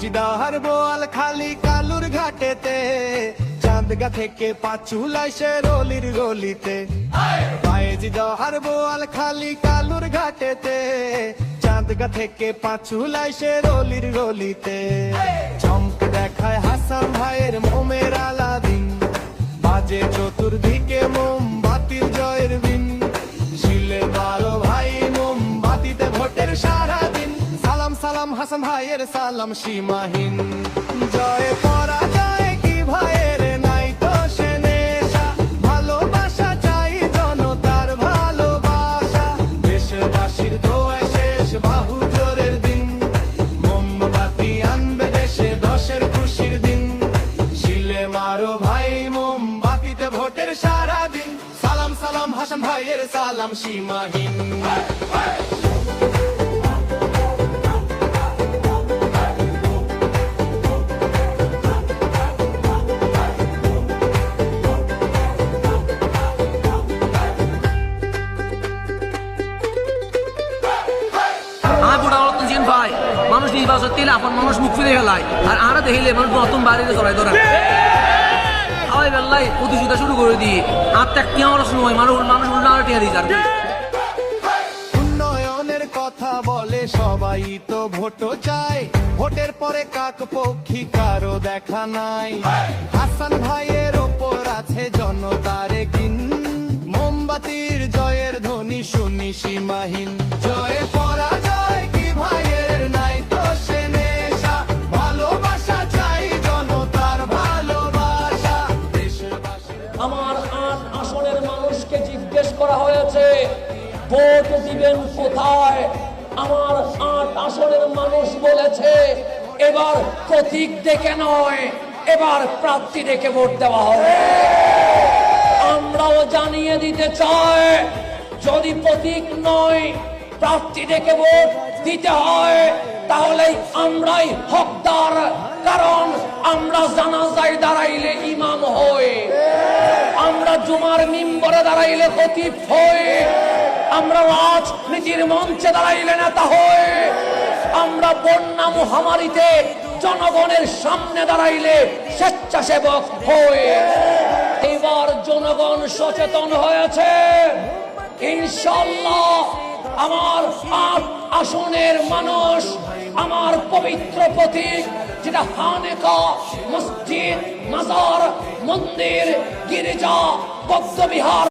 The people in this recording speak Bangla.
বায়েজিদার বোয়াল খালি কালুর ঘাটেতে, চাঁদগা থেকে পাঁচুলাই সে রলির গলিতে। বায়েজিদার বোয়াল খালি কালুর ঘাটেতে, চাঁদগা থেকে পাঁচুলাই সে রলির গলিতে। চমক দেখায় হাসান ভাইয়ের মোমের আলাদিন, বাজে চতুর্দিকে মোমবাতির জয়ের বিন। শিলে বারো ভাই মোমবাতিতে ভোটের সারাদিন, সালাম সালাম হাসান ভাইয়ের সালাম সীমাহীন। জয় পরাজয় কি ভাইয়ের নাই তো সে নেশা, ভালোবাসা চাই জনতার ভালোবাসা। দেশবাসীর দোয়া শেষ বাহু জোরের দিন, মোমবাতি আনবে দেশে দশের খুশির দিন। শিলে মারো ভাই মোমবাতিতে ভোটের সারাদিন, সালাম সালাম হাসান ভাইয়ের সালাম সীমাহীন। ভাই মানুষ নির্বাচন দিলে আপন মানুষ মুখ ফিরে গেলাই, আর আমরা দেখিলে মানুষ নতুন বাড়িতে চড়াই ধরে সবাই বেল্লাই প্রতিযোগিতা শুরু করে দিই। আর ত্যাগ আমার সময় মানুষ উল্টা টিয়া দিই। উন্নয়নের কথা বলে সবাই তো ভোটও চায়, ভোটের পরে কাক পক্ষী কারো দেখা নাই। হাসান ভাইয়ের ওপর আছে জনতার কিন, মোমবাতির জয়ের ধ্বনি শুনি সীমাহীন। জয় পরাজয় কি ভাইয়ের নাই তো সে নেশা, ভালোবাসা চাই জনতার ভালোবাসা। আমার ৮ আসনের মানুষকে জিজ্ঞেস করা হয়েছে ভোট দিবেন কোথায়। আমার ৮ আসনের মানুষ বলেছে এবার প্রতীক দেখে নয়, এবার প্রার্থী দেখে ভোট দেওয়া হবে। আমরাও জানিয়ে দিতে চাই, যদি প্রতীক নয় প্রার্থী দেখে ভোট দিতে হয় তাহলে আমরাই হকদার, কারণ আমরা জানাজায় দাঁড়াইলে ইমাম হই, আমরা জুমার মিম্বরে দাঁড়াইলে খতিব হই, আমরা রাজনীতির মঞ্চে দাঁড়াইলে নেতা হই, আমরা বন্যা মহামারীতে জনগণের সামনে দাঁড়াইলে স্বেচ্ছাসেবক হই। এবার জনগণ সচেতন হয়েছে, ইনশাআল্লাহ আমার ৮ আসনের মানুষ আমার পবিত্র প্রতীক যেটা খানেকা, মসজিদ, মাজার, মন্দির, গির্জা, বৌদ্ধবিহার